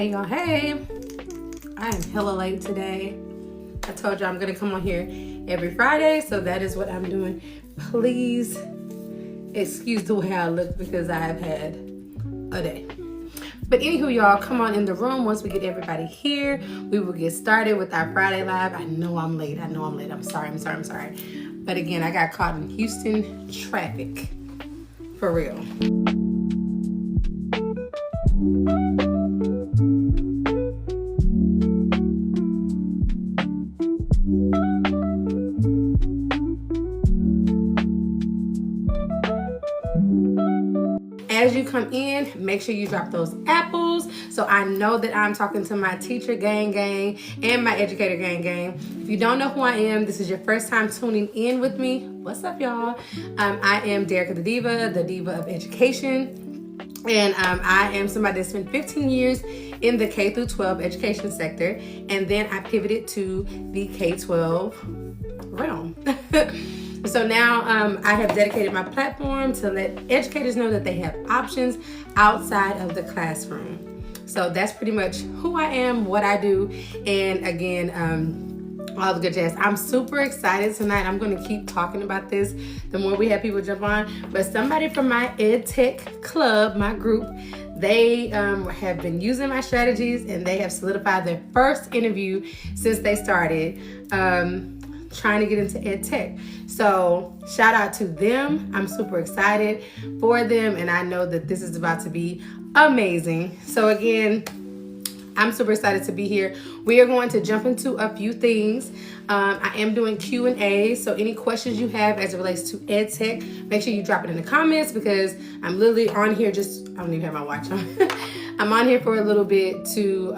Hey y'all, hey. I am hella late today. I told you I'm gonna come on here every Friday, so that is what I'm doing. Please excuse the way I look because I have had a day. But anywho, y'all, come on in the room. Once we get everybody here, we will get started with our Friday Live. I know I'm late. I'm sorry. But again, I got caught in Houston traffic. For real. As you come in, make sure you drop those apples so I know that I'm talking to my teacher gang and my educator gang. If you don't know who I am, this is your first time tuning in with me. What's up, y'all? I am Derreka the Diva of Education. And I am somebody that spent 15 years in the K through 12 education sector. And then I pivoted to the K-12 realm. So now I have dedicated my platform to let educators know that they have options outside of the classroom. So that's pretty much who I am, what I do, and again, all the good jazz. I'm super excited tonight. I'm going to keep talking about this the more we have people jump on. But somebody from my EdTech club, my group, they have been using my strategies and they have solidified their first interview since they started trying to get into EdTech. So shout out to them. I'm super excited for them and I know that this is about to be amazing. So again, I'm super excited to be here. We are going to jump into a few things. I am doing Q&A, so any questions you have as it relates to EdTech, make sure you drop it in the comments because I'm literally on here I don't even have my watch on. I'm on here for a little bit to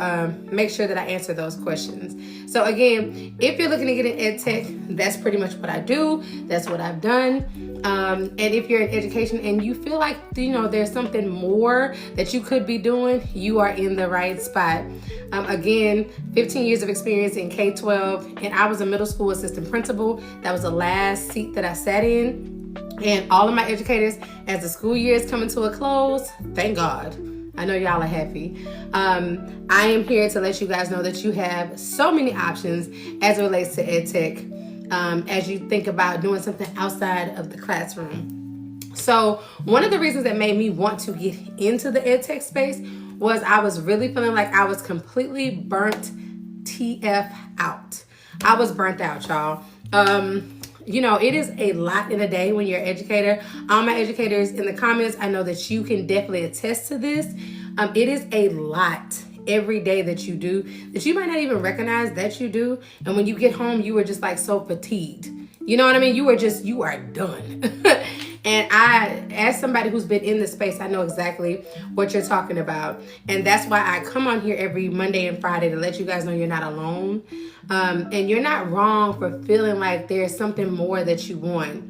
make sure that I answer those questions. So again, if you're looking to get in EdTech, that's pretty much what I do. That's what I've done. And if you're in education and you feel like, there's something more that you could be doing, you are in the right spot. Again, 15 years of experience in K-12, and I was a middle school assistant principal. That was the last seat that I sat in. And all of my educators, as the school year is coming to a close, thank God. I know y'all are happy. I am here to let you guys know that you have so many options as it relates to EdTech as you think about doing something outside of the classroom. So one of the reasons that made me want to get into the EdTech space was I was really feeling like I was completely burnt TF out. I was burnt out, y'all. It is a lot in a day when you're an educator. All my educators in the comments, I know that you can definitely attest to this. It is a lot every day that you do that you might not even recognize that you do. And when you get home, you are just like so fatigued. You know what I mean? You are done. And as somebody who's been in the space, I know exactly what you're talking about. And that's why I come on here every Monday and Friday to let you guys know you're not alone. And you're not wrong for feeling like there's something more that you want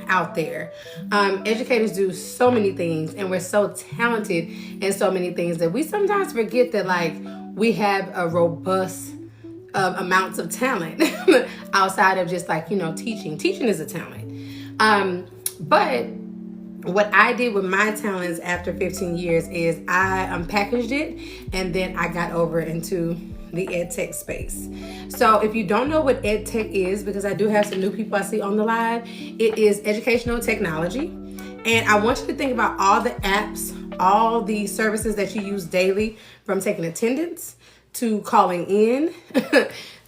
out there. Educators do so many things and we're so talented in so many things that we sometimes forget that we have a robust amounts of talent outside of just teaching. Teaching is a talent. But what I did with my talents after 15 years is I unpackaged it and then I got over into the EdTech space. So if you don't know what EdTech is, because I do have some new people I see on the live, it is educational technology. And I want you to think about all the apps, all the services that you use daily, from taking attendance to calling in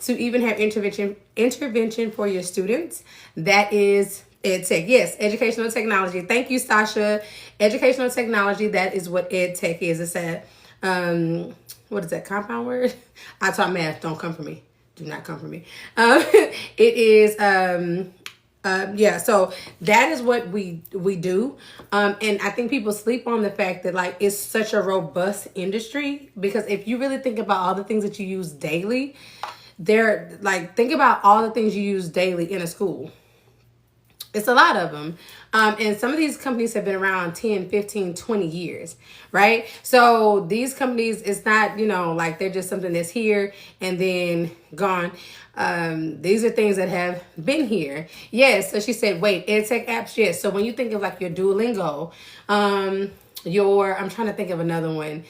to even have intervention for your students. That is EdTech. Yes, educational technology. Thank you, Sasha. Educational technology, that is what EdTech is. It's that, what is that, compound word? I taught math. Don't come for me. Do not come for me. It is, so that is what we do. And I think people sleep on the fact that it's such a robust industry, because if you really think about all the things that you use daily, think about all the things you use daily in a school. It's a lot of them. And some of these companies have been around 10, 15, 20 years, right? So these companies, it's not, they're just something that's here and then gone. These are things that have been here. Yes. So she said, wait, EdTech apps. Yes. So when you think of your Duolingo, I'm trying to think of another one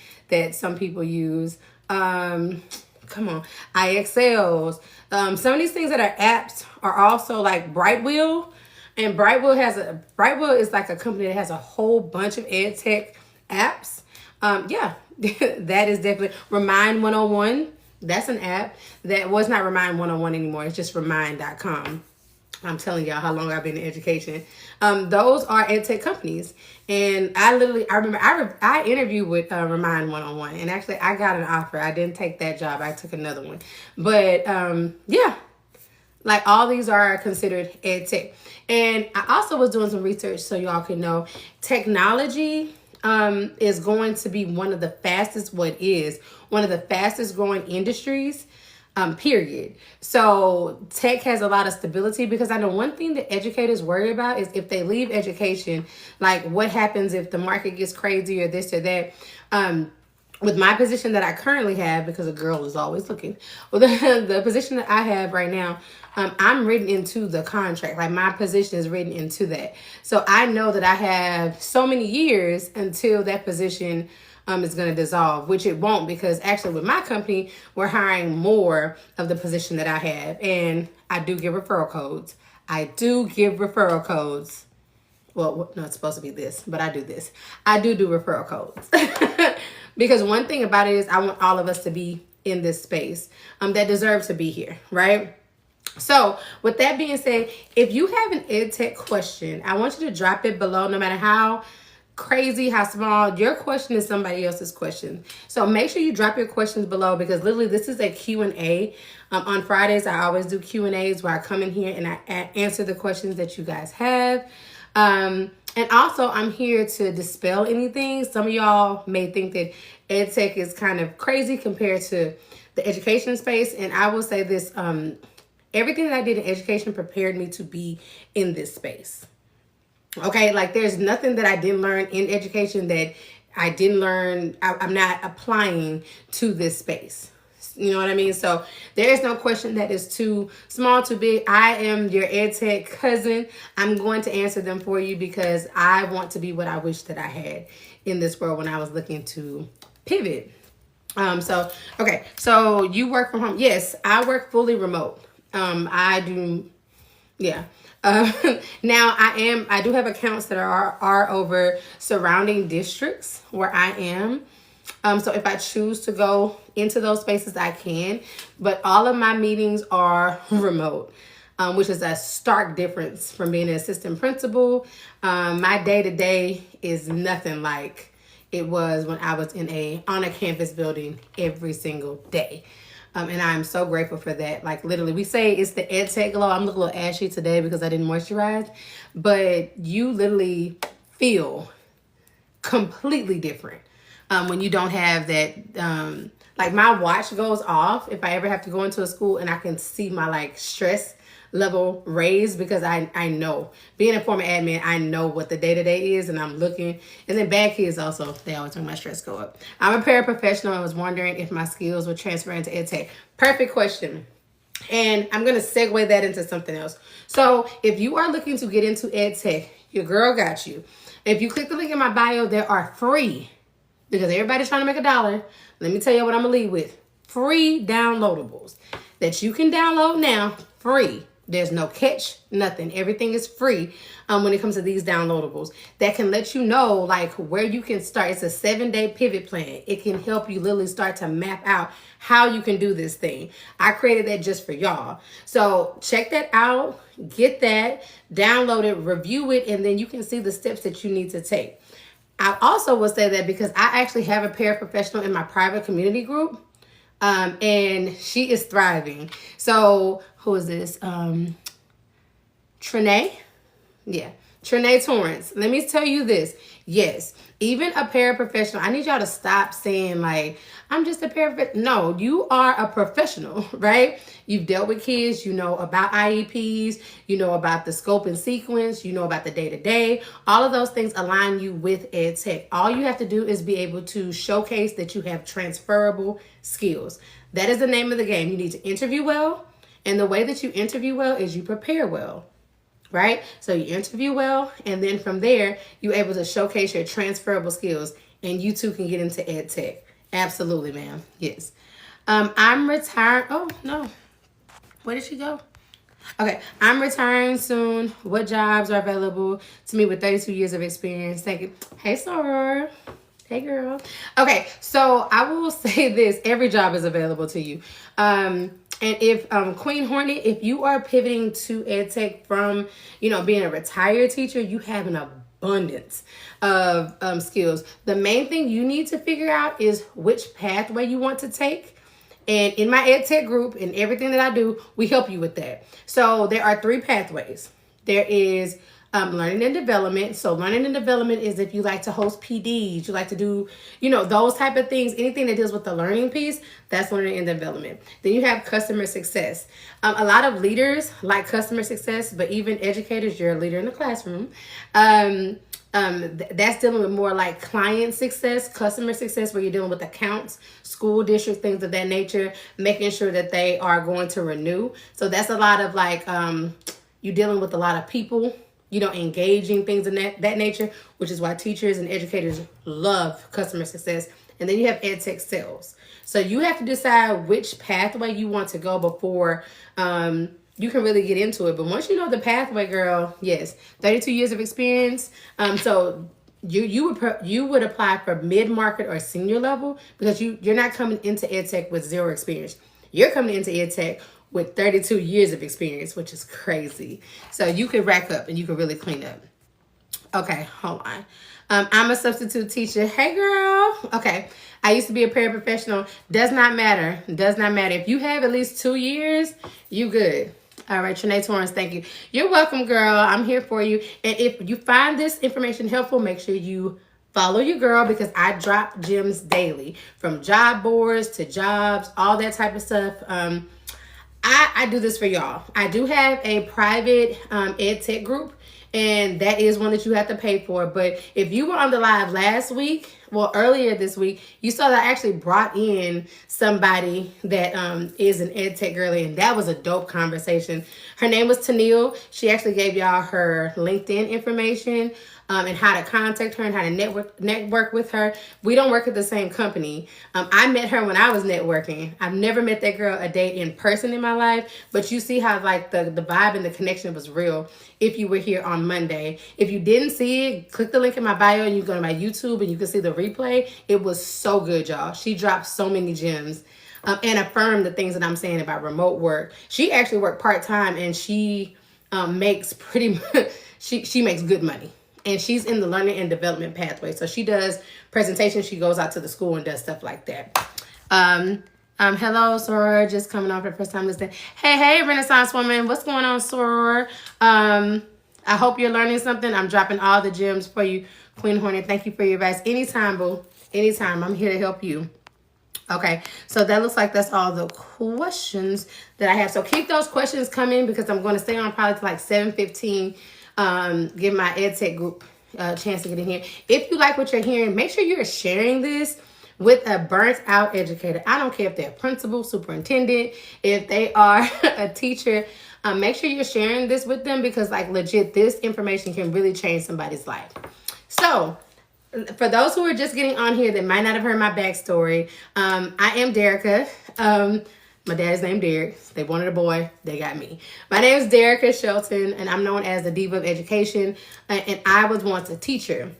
that some people use. Come on, IXLs. Some of these things that are apps are also like Brightwheel. And Brightwheel is like a company that has a whole bunch of ed tech apps. Yeah, that is definitely Remind 101. That's an app that was not Remind 101 anymore. It's just remind.com. I'm telling y'all how long I've been in education. Those are ed tech companies. And I remember I interviewed with Remind 101. And actually I got an offer. I didn't take that job. I took another one. But yeah, like all these are considered ed tech. And I also was doing some research so y'all can know technology is going to be one of the fastest growing industries, period. So tech has a lot of stability, because I know one thing that educators worry about is if they leave education, like what happens if the market gets crazy or this or that. With my position that I currently have, because a girl is always looking, well, the position that I have right now, I'm written into the contract. Like my position is written into that. So I know that I have so many years until that position is going to dissolve, which it won't, because actually with my company, we're hiring more of the position that I have. And I do give referral codes. Well, no, it's supposed to be this, but I do this. I do referral codes. Because one thing about it is I want all of us to be in this space that deserve to be here, right? So with that being said, if you have an ed tech question, I want you to drop it below, no matter how crazy, how small. Your question is somebody else's question. So make sure you drop your questions below, because literally this is a Q&A. On Fridays, I always do Q&As where I come in here and I answer the questions that you guys have. And also, I'm here to dispel anything. Some of y'all may think that ed tech is kind of crazy compared to the education space. And I will say this, everything that I did in education prepared me to be in this space. Okay, like there's nothing that I didn't learn in education that I'm not applying to this space. You know what I mean? So there is no question that is too small, too big. I am your ed tech cousin. I'm going to answer them for you, because I want to be what I wish that I had in this world when I was looking to pivot. Okay, so you work from home. Yes, I work fully remote. I do. Yeah. Now I do have accounts that are over surrounding districts where I am. So if I choose to go into those spaces, I can, but all of my meetings are remote, which is a stark difference from being an assistant principal. My day-to-day is nothing like it was when I was on a campus building every single day. And I'm so grateful for that. Like literally, we say it's the EdTech glow. I'm looking a little ashy today because I didn't moisturize, but you literally feel completely different when you don't have that. Like my watch goes off if I ever have to go into a school and I can see my like stress level raised, because I know, being a former admin, I know what the day-to-day is, and I'm looking. And then bad kids also, they always make my stress go up. I'm a paraprofessional and was wondering if my skills would transfer into EdTech. Perfect question. And I'm going to segue that into something else. So if you are looking to get into EdTech, your girl got you. If you click the link in my bio, there are free, because everybody's trying to make $1. Let me tell you what I'm going to leave with. Free downloadables that you can download now, free. There's no catch, nothing. Everything is free when it comes to these downloadables that can let you know like where you can start. It's a 7-day pivot plan. It can help you literally start to map out how you can do this thing. I created that just for y'all. So check that out, get that, download it, review it, and then you can see the steps that you need to take. I also will say that because I actually have a paraprofessional in my private community group. And she is thriving. So who is this? Trinae? Yeah. Trinae Torrance. Let me tell you this. Yes. Even a paraprofessional. I need y'all to stop saying like, I'm just a paraprofessional. No, you are a professional, right? You've dealt with kids. You know about IEPs. You know about the scope and sequence. You know about the day-to-day. All of those things align you with EdTech. All you have to do is be able to showcase that you have transferable skills. That is the name of the game. You need to interview well. And the way that you interview well is you prepare well. Right? So you interview well, and then from there, you're able to showcase your transferable skills, and you too can get into EdTech. Absolutely, ma'am. Yes. I'm retired. Oh, no. Where did she go? Okay, I'm retiring soon. What jobs are available to me with 32 years of experience? Thank you. Hey, Soror. Hey, girl. Okay, so I will say this. Every job is available to you. And if Queen Hornet, if you are pivoting to EdTech from, being a retired teacher, you have an abundance of skills. The main thing you need to figure out is which pathway you want to take. And in my EdTech group and everything that I do, we help you with that. So there are 3 pathways. There is learning and development. So learning and development is if you like to host PDs, you like to do, those type of things, anything that deals with the learning piece, that's learning and development. Then you have customer success. A lot of leaders like customer success, but even educators, you're a leader in the classroom. That's dealing with more like client success, customer success, where you're dealing with accounts, school districts, things of that nature, making sure that they are going to renew. So that's a lot of like, you're dealing with a lot of people, engaging things of that nature, which is why teachers and educators love customer success. And then you have EdTech sales. So you have to decide which pathway you want to go before, you can really get into it. But once you know the pathway, girl, yes, 32 years of experience. So you would apply for mid-market or senior level because you're not coming into EdTech with 0 experience. You're coming into EdTech with 32 years of experience, which is crazy. So you can rack up and you can really clean up. Okay, hold on. I'm a substitute teacher. Hey, girl. Okay. I used to be a paraprofessional. Does not matter. Does not matter. If you have at least 2 years, you good. All right, Trinae Torrance, thank you. You're welcome, girl. I'm here for you. And if you find this information helpful, make sure you follow your girl because I drop gems daily from job boards to jobs, all that type of stuff. I do this for y'all. I do have a private EdTech group, and that is one that you have to pay for. But if you were on the live last week, earlier this week, you saw that I actually brought in somebody that is an EdTech Girlie, and that was a dope conversation. Her name was Tennille. She actually gave y'all her LinkedIn information and how to contact her and how to network with her. We don't work at the same company. I met her when I was networking. I've never met that girl a day in person in my life, but you see how like the vibe and the connection was real if you were here on Monday. If you didn't see it, click the link in my bio and you go to my YouTube and you can see the replay. It was so good, y'all. She dropped so many gems and affirmed the things that I'm saying about remote work. She actually worked part-time and she makes pretty much, she makes good money. And she's in the learning and development pathway. So she does presentations. She goes out to the school and does stuff like that. Hello, Soror. Just coming on for the first time listening. Hey, Renaissance woman. What's going on, Soror? I hope you're learning something. I'm dropping all the gems for you, Queen Hornet. Thank you for your advice. Anytime, boo. Anytime. I'm here to help you. Okay, so that looks like that's all the questions that I have. So keep those questions coming because I'm going to stay on probably to like 7:15. Give my EdTech group a chance to get in here. If you like what you're hearing, make sure you're sharing this with a burnt out educator. I don't care if they're a principal, superintendent, if they are a teacher. Make sure you're sharing this with them because like legit, this information can really change somebody's life. So for those who are just getting on here that might not have heard my backstory, I am Derreka. My dad is named Derek. They wanted a boy. They got me. My name is Derreka Shelton, and I'm known as the Diva of Education. And I was once a teacher,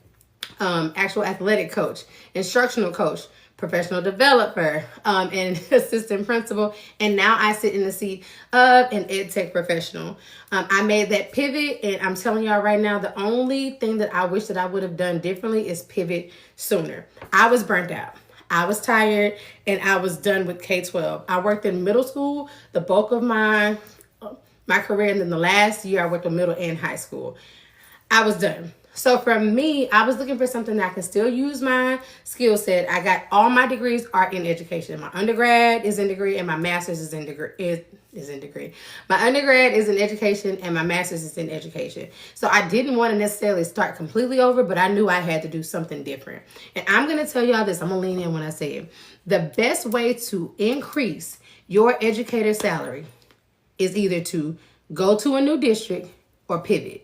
actual athletic coach, instructional coach, professional developer, and assistant principal. And now I sit in the seat of an EdTech professional. I made that pivot, and I'm telling y'all right now, the only thing that I wish that I would have done differently is pivot sooner. I was burnt out. I was tired and I was done with K-12. I worked in middle school, the bulk of my career, and then the last year I worked in middle and high school. I was done. So for me, I was looking for something that I can still use my skill set. I got all my degrees are in education. My undergrad is in degree and my master's is in degree. My undergrad is in education and my master's is in education. So I didn't want to necessarily start completely over, but I knew I had to do something different. And I'm going to tell y'all this. I'm going to lean in when I say it. The best way to increase your educator salary is either to go to a new district or pivot.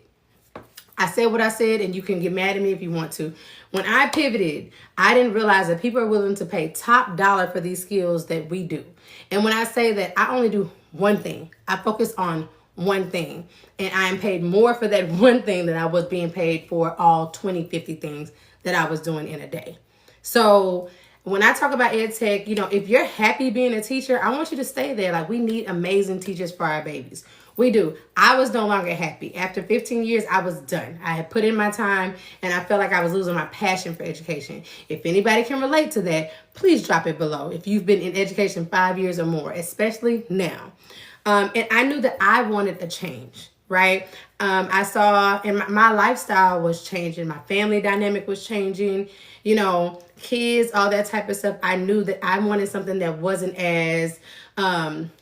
I said what I said, and you can get mad at me if you want to. When I pivoted, I didn't realize that people are willing to pay top dollar for these skills that we do. And when I say that, I only do one thing. I focus on one thing. And I am paid more for that one thing than I was being paid for all 20, 50 things that I was doing in a day. So when I talk about ed tech, you know, if you're happy being a teacher, I want you to stay there. Like, we need amazing teachers for our babies. We do. I was no longer happy. After 15 years, I was done. I had put in my time, and I felt like I was losing my passion for education. If anybody can relate to that, please drop it below. If you've been in education 5 years or more, especially now. And I knew that I wanted a change, right? I saw, and my lifestyle was changing. My family dynamic was changing, you know, kids, all that type of stuff. I knew that I wanted something that wasn't as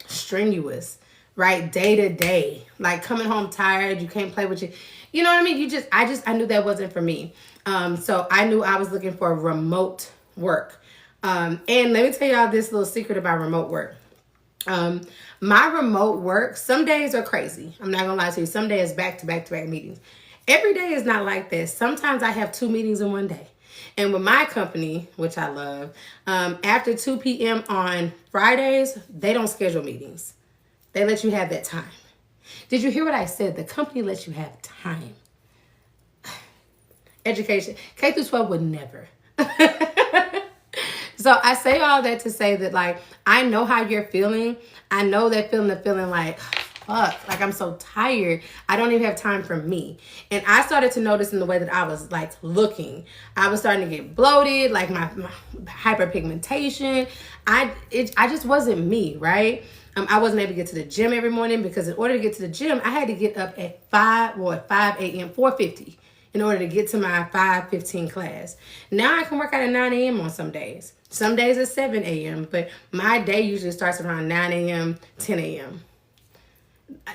strenuous, right? Day to day, like coming home tired, you can't play with you know what I mean? I knew that wasn't for me. So I knew I was looking for remote work. And let me tell y'all this little secret about remote work. My remote work, some days are crazy. I'm not gonna lie to you. Some days back to back meetings. Every day is not like this. Sometimes I have 2 meetings in one day. And with my company, which I love, after 2 p.m. on Fridays, they don't schedule meetings. They let you have that time. Did you hear what I said? The company lets you have time. Education, K through 12 would never. So I say all that to say that, like, I know how you're feeling. I know that feeling like, fuck, like I'm so tired. I don't even have time for me. And I started to notice in the way that I was like looking. I was starting to get bloated, like my hyperpigmentation. I just wasn't me, right? I wasn't able to get to the gym every morning because in order to get to the gym, I had to get up at 5 a.m., 4:50 in order to get to my 5:15 class. Now I can work out at 9 a.m. on some days. Some days at 7 a.m., but my day usually starts around 9 a.m., 10 a.m.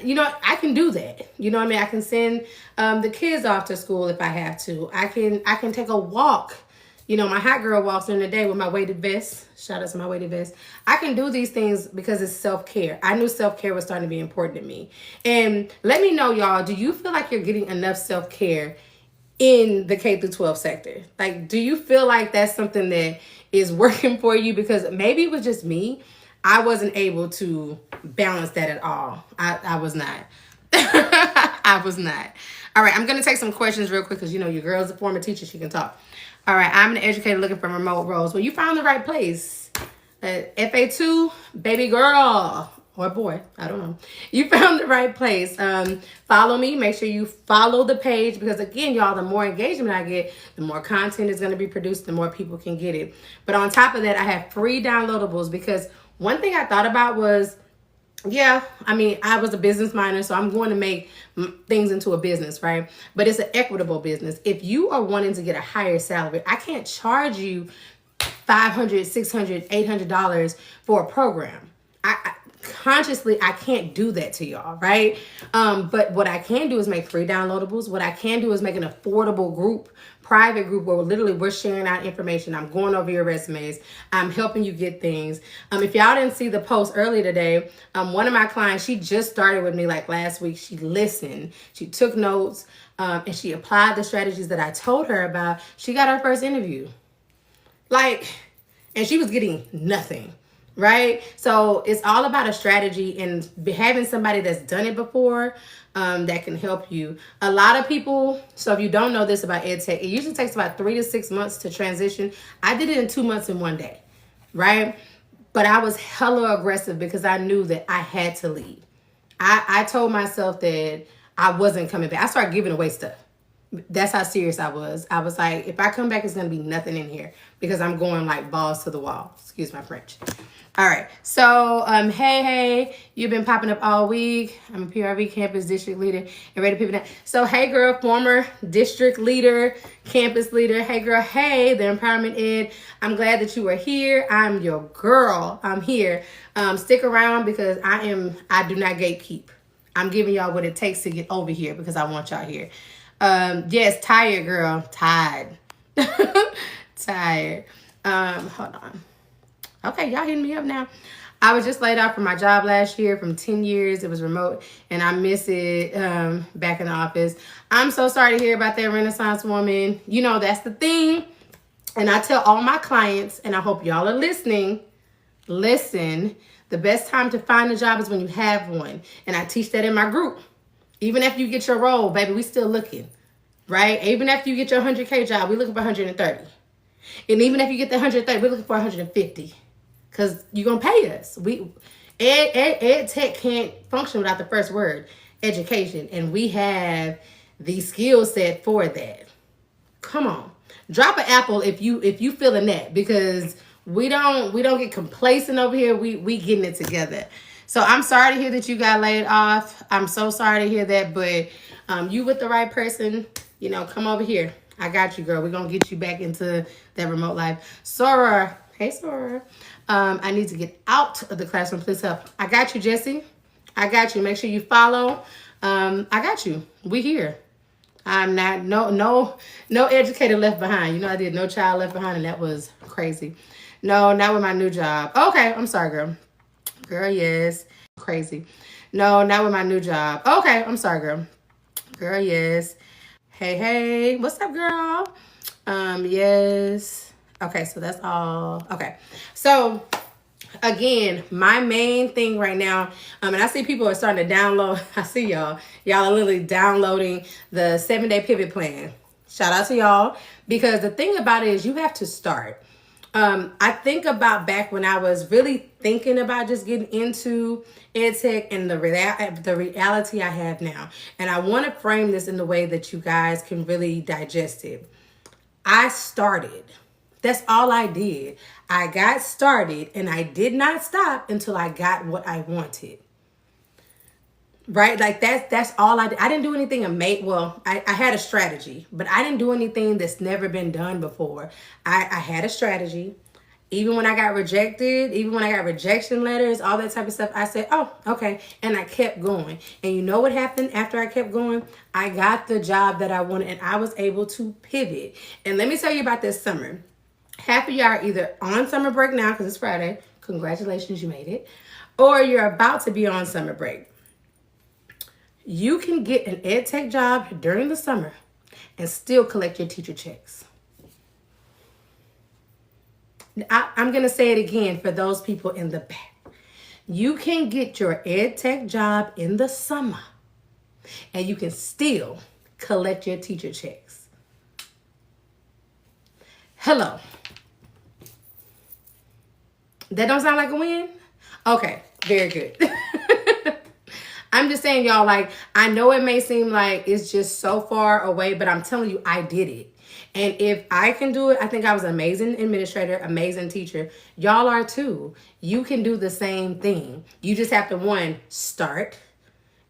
You know, I can do that. You know what I mean? I can send the kids off to school if I have to. I can take a walk. You know, my hot girl walks during the day with my weighted vest. Shout out to my weighted vest. I can do these things because it's self-care. I knew self-care was starting to be important to me. And let me know, y'all, do you feel like you're getting enough self-care in the K through 12 sector? Like, do you feel like that's something that is working for you? Because maybe it was just me. I wasn't able to balance that at all. I was not. I was not. All right, I'm going to take some questions real quick because, you know, your girl's a former teacher. She can talk. All right, I'm an educator looking for remote roles. Well, you found the right place. FA2, baby girl. Or boy, I don't know. You found the right place. Follow me. Make sure you follow the page because, again, y'all, the more engagement I get, the more content is going to be produced, the more people can get it. But on top of that, I have free downloadables because one thing I thought about was, yeah, I mean, I was a business minor, so I'm going to make things into a business, right? But it's an equitable business. If you are wanting to get a higher salary, I can't charge you $500, $600, $800 for a program. Consciously, I can't do that to y'all, right? But what I can do is make free downloadables. What I can do is make an affordable group, private group where we're sharing out information. I'm going over your resumes. I'm helping you get things. If y'all didn't see the post earlier today, one of my clients, she just started with me like last week. She listened, she took notes, and she applied the strategies that I told her about. She got her first interview. And she was getting nothing. Right? So it's all about a strategy and having somebody that's done it before that can help you. A lot of people, so if you don't know this about EdTech, it usually takes about 3 to 6 months to transition. I did it in 2 months in one day, right? But I was hella aggressive because I knew that I had to leave. I told myself that I wasn't coming back. I started giving away stuff. That's how serious I was. I was like, if I come back, it's going to be nothing in here because I'm going like balls to the wall. Excuse my French. All right. So, hey, you've been popping up all week. I'm a PRV campus district leader and ready to pivot now. So, hey, girl, former district leader, campus leader. Hey, girl. Hey, the Empowerment Ed. I'm glad that you are here. I'm your girl. I'm here. Stick around because I do not gatekeep. I'm giving y'all what it takes to get over here because I want y'all here. Yes, tired, girl. Tired. Tired. Hold on. Okay, y'all hitting me up now. I was just laid off from my job last year from 10 years. It was remote, and I miss it back in the office. I'm so sorry to hear about that Renaissance woman. You know, that's the thing. And I tell all my clients, and I hope y'all are listening, listen, the best time to find a job is when you have one. And I teach that in my group. Even after you get your role, baby, we still looking, right? Even after you get your 100K job, we looking for 130. And even if you get the 130, we're looking for 150. Because you're going to pay us. EdTech can't function without the first word, education. And we have the skill set for that. Come on. Drop an apple if you feeling that, because we don't get complacent over here. We getting it together. So I'm sorry to hear that you got laid off. I'm so sorry to hear that, but you with the right person, you know, come over here. I got you, girl. We're going to get you back into that remote life. Sora. Hey, Sora. I need to get out of the classroom. Please help. I got you, Jesse. I got you. Make sure you follow. I got you. We here. I'm not, no educator left behind. You know, I did No Child Left Behind, and that was crazy. No, not with my new job. Okay, I'm sorry, girl. Girl, yes. Crazy. No, not with my new job. Okay, I'm sorry, girl. Girl, yes. Hey, what's up, girl? Yes. Okay, so that's all. Okay, so again, my main thing right now, and I see people are starting to download. I see y'all are literally downloading the 7-day pivot plan. Shout out to y'all, because the thing about it is you have to start. I think about back when I was really thinking about just getting into EdTech and the reality I have now. And I want to frame this in the way that you guys can really digest it. I started. That's all I did. I got started, and I did not stop until I got what I wanted. Right? Like that's all I did. I didn't do anything amazing. Well, I had a strategy, but I didn't do anything that's never been done before. I had a strategy. Even when I got rejected, even when I got rejection letters, all that type of stuff, I said, oh, okay. And I kept going. And you know what happened after I kept going? I got the job that I wanted, and I was able to pivot. And let me tell you about this summer. Half of y'all are either on summer break now because it's Friday. Congratulations, you made it. Or you're about to be on summer break. You can get an EdTech job during the summer and still collect your teacher checks. I'm going to say it again for those people in the back. You can get your EdTech job in the summer and you can still collect your teacher checks. Hello. That don't sound like a win? Okay, very good. I'm just saying, y'all, like, I know it may seem like it's just so far away, but I'm telling you, I did it. And if I can do it, I think I was an amazing administrator, amazing teacher. Y'all are too. You can do the same thing. You just have to, one, start.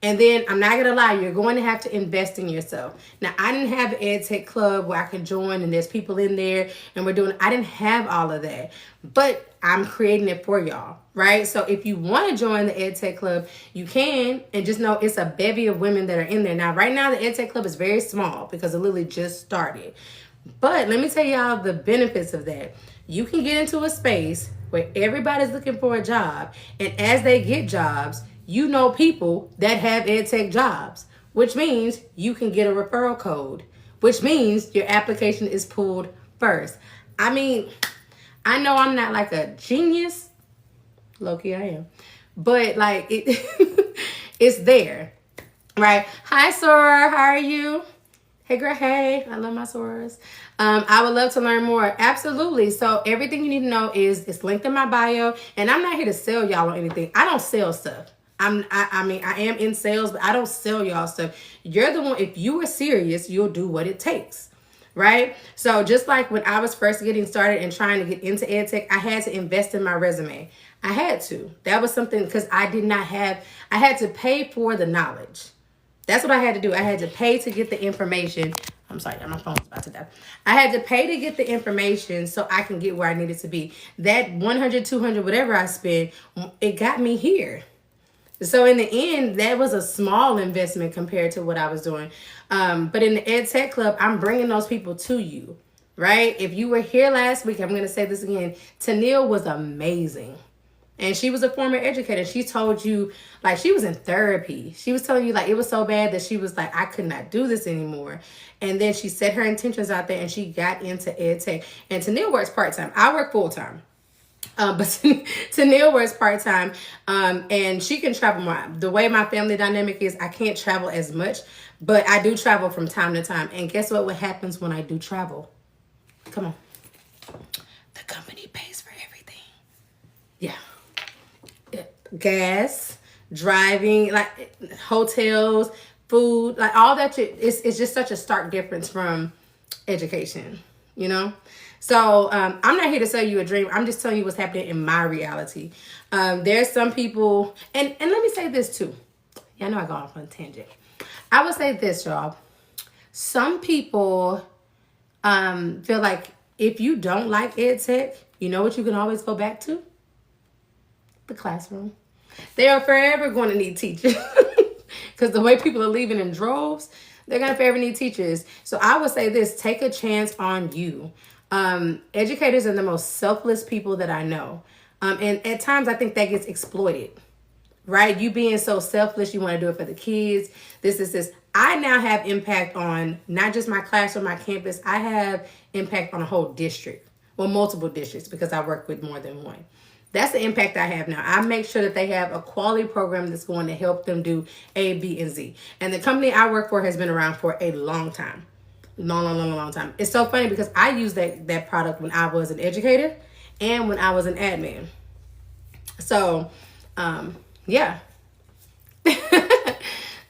And then, I'm not going to lie, you're going to have to invest in yourself. Now, I didn't have an EdTech club where I could join and there's people in there and I didn't have all of that. But I'm creating it for y'all, right? So if you want to join the EdTech club, you can. And just know it's a bevy of women that are in there. Now, right now, the EdTech club is very small because it literally just started. But let me tell y'all the benefits of that. You can get into a space where everybody's looking for a job. And as they get jobs, you know people that have EdTech jobs, which means you can get a referral code, which means your application is pulled first. I mean, I know I'm not like a genius. Low-key I am. But like it's there, right? Hi, Sora. How are you? Hey, girl. Hey, I love my Soras. I would love to learn more. Absolutely. So everything you need to know is it's linked in my bio. And I'm not here to sell y'all on anything. I don't sell stuff. I mean, I am in sales, but I don't sell y'all stuff. You're the one, if you are serious, you'll do what it takes, right? So just like when I was first getting started and trying to get into EdTech, I had to invest in my resume. I had to. That was something because I had to pay for the knowledge. That's what I had to do. I had to pay to get the information. I'm sorry, my phone's about to die. I had to pay to get the information so I can get where I needed to be. That 100, 200, whatever I spent, it got me here. So in the end, that was a small investment compared to what I was doing. But in the EdTech Club, I'm bringing those people to you. right? If you were here last week, I'm going to say this again. Tennille was amazing. And she was a former educator. She told you, like, she was in therapy. She was telling you, like, it was so bad that she was like, I could not do this anymore. And then she set her intentions out there and she got into EdTech. And Tennille works part-time. I work full-time. But Tennille works part-time. And she can travel more. The way my family dynamic is, I can't travel as much. But I do travel from time to time. And guess what happens when I do travel? Come on. The company pays for everything. Yeah. Gas, driving, like hotels, food, like all that. It's just such a stark difference from education, you know? So I'm not here to sell you a dream. I'm just telling you what's happening in my reality. There's some people, and let me say this too. Yeah, I know I got off on a tangent. I would say this, y'all. Some people feel like if you don't like EdTech, you know what you can always go back to? The classroom. They are forever going to need teachers because the way people are leaving in droves, they're going to forever need teachers. So I would say this, take a chance on you. Educators are the most selfless people that I know. And at times I think that gets exploited, right? You being so selfless, you want to do it for the kids. This. I now have impact on not just my class or my campus. I have impact on a whole district, well, multiple districts because I work with more than one. That's the impact I have now. I make sure that they have a quality program that's going to help them do A, B, and Z. And the company I work for has been around for a long time. Long time. It's so funny because I used that product when I was an educator and when I was an admin. So, yeah.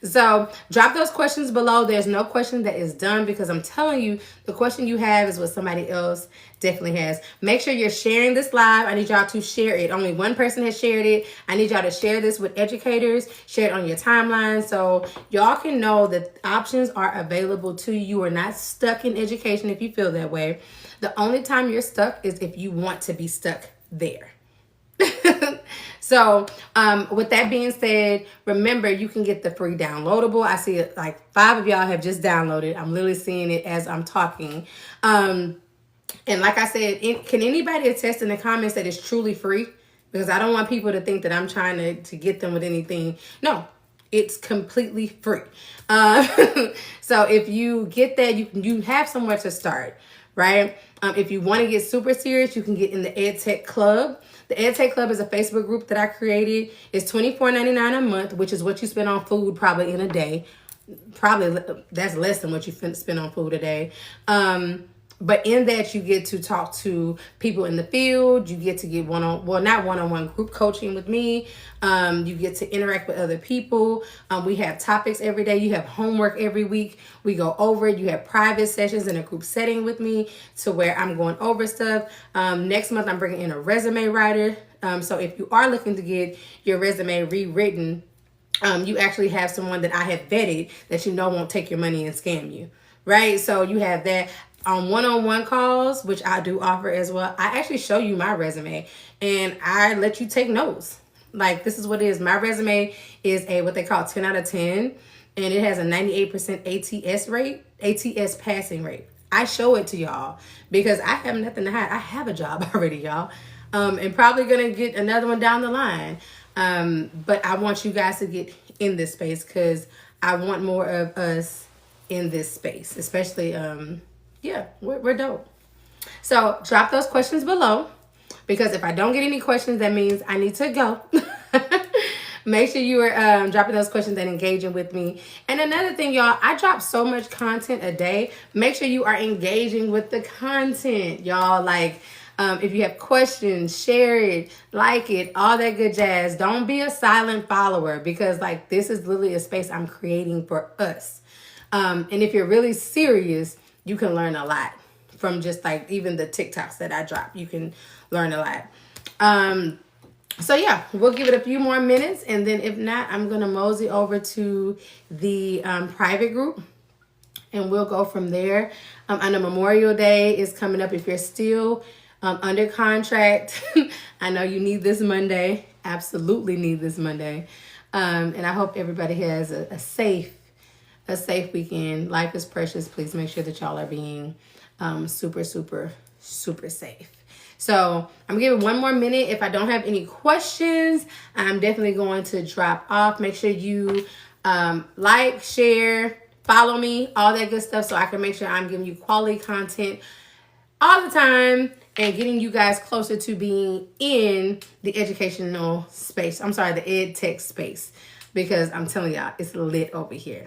So drop those questions below. There's no question that is done because I'm telling you, the question you have is what somebody else definitely has. Make sure you're sharing this live. I need y'all to share it. Only one person has shared it. I need y'all to share this with educators. Share it on your timeline so y'all can know that options are available to you. You are not stuck in education if you feel that way. The only time you're stuck is if you want to be stuck there. So with that being said, remember you can get the free downloadable. I see it like 5 of y'all have just downloaded. I'm literally seeing it as I'm talking. And like I said, can anybody attest in the comments that it's truly free? Because I don't want people to think that I'm trying to get them with anything. No, it's completely free. So if you get that, you have somewhere to start, right? If you want to get super serious, you can get in the EdTech Club. The EdTech Club is a Facebook group that I created. It's $24.99 a month, which is what you spend on food probably in a day. Probably that's less than what you spend on food a day. But in that, you get to talk to people in the field. You get to get not one-on-one group coaching with me. You get to interact with other people. We have topics every day. You have homework every week. We go over it. You have private sessions in a group setting with me to where I'm going over stuff. Next month, I'm bringing in a resume writer. So if you are looking to get your resume rewritten, you actually have someone that I have vetted that you know won't take your money and scam you, right? So you have that. On one-on-one calls, which I do offer as well, I actually show you my resume and I let you take notes. Like, this is what it is. My resume is a what they call 10 out of 10, and it has a 98% ATS passing rate. I show it to y'all because I have nothing to hide. I have a job already, y'all, and probably gonna get another one down the line. But I want you guys to get in this space because I want more of us in this space, especially yeah, we're dope. So drop those questions below because if I don't get any questions, that means I need to go. Make sure you are dropping those questions and engaging with me. And another thing, y'all, I drop so much content a day. Make sure you are engaging with the content, y'all. Like, if you have questions, share it, like it, all that good jazz. Don't be a silent follower because, like, this is literally a space I'm creating for us. And if you're really serious, you can learn a lot from just like even the TikToks that I drop. You can learn a lot. So yeah, we'll give it a few more minutes. And then if not, I'm going to mosey over to the private group and we'll go from there. I know Memorial Day is coming up. If you're still under contract, I know you need this Monday. Absolutely need this Monday. And I hope everybody has a safe weekend. Life is precious. Please make sure that y'all are being super, super, super safe. So I'm giving one more minute. If I don't have any questions, I'm definitely going to drop off. Make sure you like, share, follow me, all that good stuff, so I can make sure I'm giving you quality content all the time and getting you guys closer to being in the educational space. I'm sorry, the ed tech space, because I'm telling y'all, it's lit over here.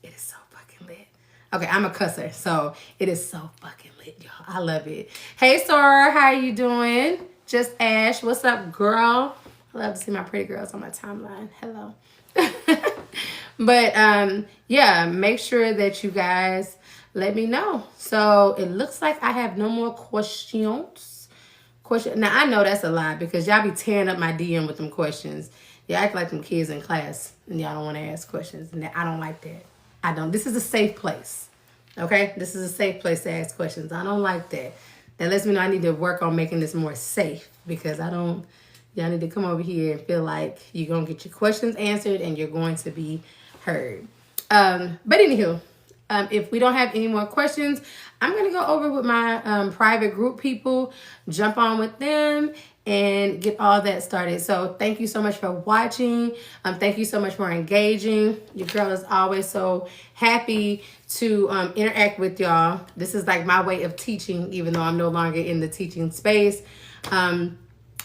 It is so fucking lit. Okay, I'm a cusser, so it is so fucking lit, y'all. I love it. Hey, Sora, how you doing? Just Ash, what's up, girl? I love to see my pretty girls on my timeline. Hello. But yeah, make sure that you guys let me know. So it looks like I have no more questions. Now I know that's a lie, because y'all be tearing up my DM with them questions. Y'all act like them kids in class and y'all don't want to ask questions. And I don't like that. I don't. This is a safe place. Okay? This is a safe place to ask questions. I don't like that. That lets me know I need to work on making this more safe, because y'all need to come over here and feel like you're going to get your questions answered and you're going to be heard. But anywho, if we don't have any more questions, I'm going to go over with my private group people, jump on with them, and get all that started. So thank you so much for watching. Thank you so much for engaging. Your girl is always so happy to interact with y'all. This is like my way of teaching, even though I'm no longer in the teaching space.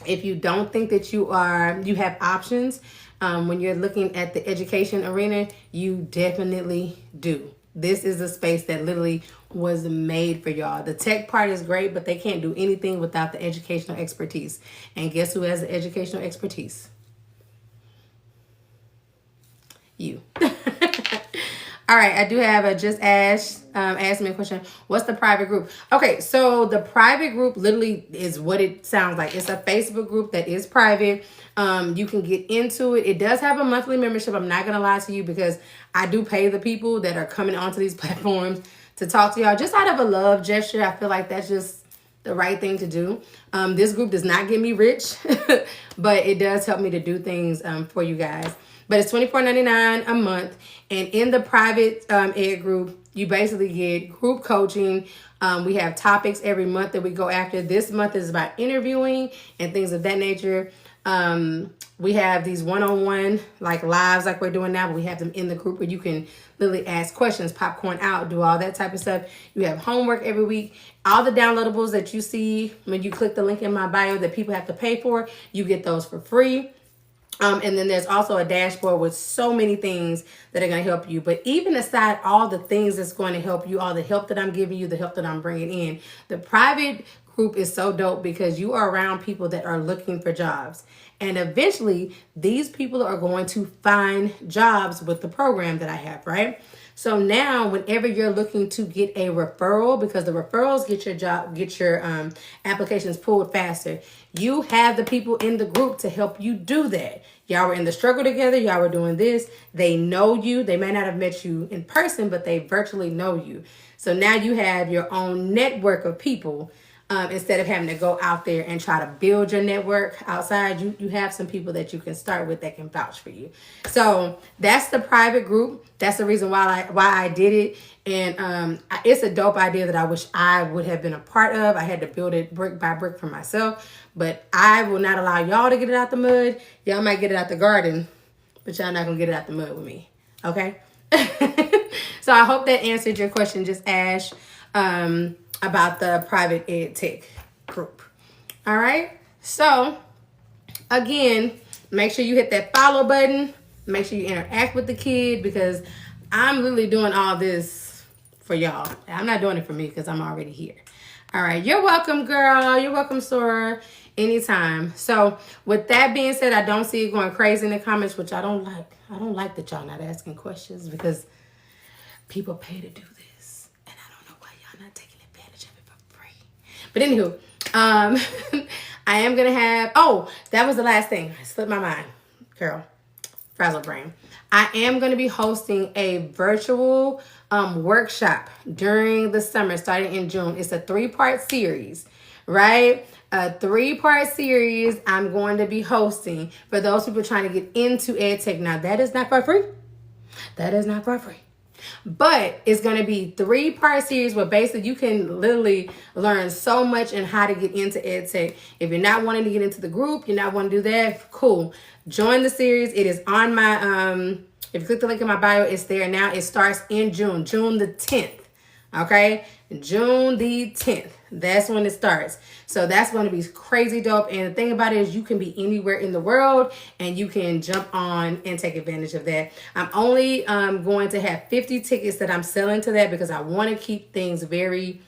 If you don't think that you have options when you're looking at the education arena, you definitely do. This is a space that literally was made for y'all. The tech part is great, but they can't do anything without the educational expertise. And guess who has the educational expertise? You. All right, I do have a Just Ash asked me a question. What's the private group? Okay, so the private group literally is what it sounds like. It's a Facebook group that is private. You can get into it. It does have a monthly membership. I'm not going to lie to you, because I do pay the people that are coming onto these platforms to talk to y'all just out of a love gesture. I feel like that's just the right thing to do. This group does not get me rich, but it does help me to do things for you guys. But it's $24.99 a month. And in the private ed group, you basically get group coaching. We have topics every month that we go after. This month is about interviewing and things of that nature. We have these one-on-one like lives like we're doing now, but we have them in the group where you can literally ask questions, popcorn out, do all that type of stuff. You have homework every week. All the downloadables that you see when you click the link in my bio that people have to pay for, you get those for free. And then there's also a dashboard with so many things that are going to help you. But even aside all the things that's going to help you, all the help that I'm giving you, the help that I'm bringing in, the private group is so dope, because you are around people that are looking for jobs. And eventually, these people are going to find jobs with the program that I have, right? So now, whenever you're looking to get a referral, because the referrals get your applications pulled faster, you have the people in the group to help you do that. Y'all were in the struggle together. Y'all were doing this. They know you. They may not have met you in person, but they virtually know you. So now you have your own network of people. Instead of having to go out there and try to build your network outside, you have some people that you can start with that can vouch for you. So that's the private group. That's the reason why I did it. And it's a dope idea that I wish I would have been a part of. I had to build it brick by brick for myself. But I will not allow y'all to get it out the mud. Y'all might get it out the garden, but y'all not going to get it out the mud with me. Okay? So I hope that answered your question, Just Ash. About the private ed tech group. All right. So again, make sure you hit that follow button. Make sure you interact with the kid, because I'm literally doing all this for y'all. I'm not doing it for me, because I'm already here. All right. You're welcome, girl. You're welcome, Sora. Anytime. So with that being said, I don't see it going crazy in the comments, which I don't like. I don't like that y'all not asking questions, because people pay to do this. And I don't know why y'all not taking advantage of it for free. But anywho, I am going to have, that was the last thing. I slipped my mind. Girl, frazzle brain. I am going to be hosting a virtual workshop during the summer, starting in June. It's a 3-part series, right? A 3-part series I'm going to be hosting for those people trying to get into EdTech. Now, that is not for free. That is not for free. But it's going to be 3-part series where basically you can literally learn so much and how to get into EdTech. If you're not wanting to get into the group, you're not wanting to do that, cool. Join the series. It is on my, if you click the link in my bio, it's there now. It starts in June the 10th. Okay, June the 10th. That's when it starts. So that's going to be crazy dope. And the thing about it is you can be anywhere in the world and you can jump on and take advantage of that. I'm only going to have 50 tickets that I'm selling to that because I want to keep things very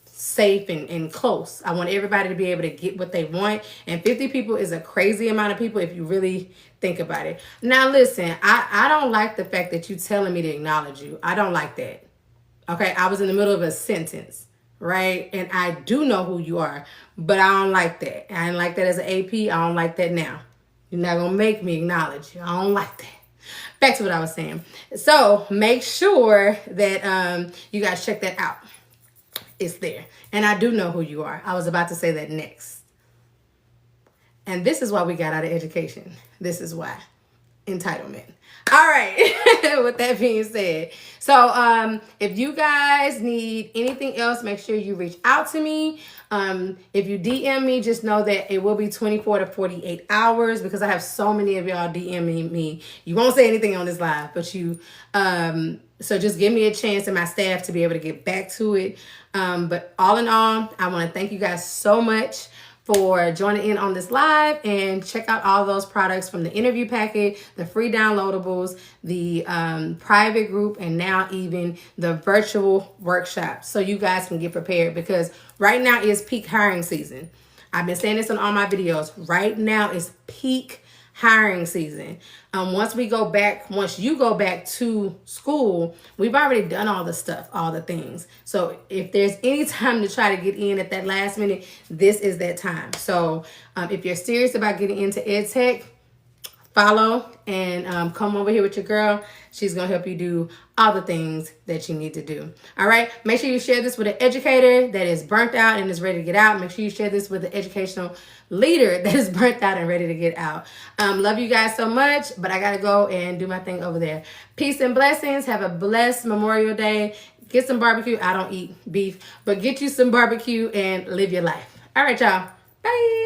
safe and close. I want everybody to be able to get what they want. And 50 people is a crazy amount of people if you really think about it. Now, listen, I don't like the fact that you telling me to acknowledge you. I don't like that. Okay, I was in the middle of a sentence, right? And I do know who you are, but I don't like that. I didn't like that as an AP. I don't like that now. You're not going to make me acknowledge you. I don't like that. Back to what I was saying. So make sure that you guys check that out. It's there. And I do know who you are. I was about to say that next. And this is why we got out of education. This is why. Entitlement. All right. With that being said, so if you guys need anything else, make sure you reach out to me. If you DM me, just know that it will be 24 to 48 hours because I have so many of y'all DMing me. You won't say anything on this live, but you so just give me a chance and my staff to be able to get back to it. But all in all, I want to thank you guys so much for joining in on this live, and check out all those products from the interview packet, the free downloadables, the private group, and now even the virtual workshop so you guys can get prepared because right now is peak hiring season. I've been saying this on all my videos. Right now is peak hiring season. Once you go back to school, we've already done all the stuff, all the things. So if there's any time to try to get in at that last minute, this is that time. So if you're serious about getting into EdTech, follow and come over here with your girl. She's going to help you do all the things that you need to do. All right. Make sure you share this with an educator that is burnt out and is ready to get out. Make sure you share this with an educational leader that is burnt out and ready to get out. Love you guys so much, but I got to go and do my thing over there. Peace and blessings. Have a blessed Memorial Day. Get some barbecue. I don't eat beef, but get you some barbecue and live your life. All right, y'all. Bye.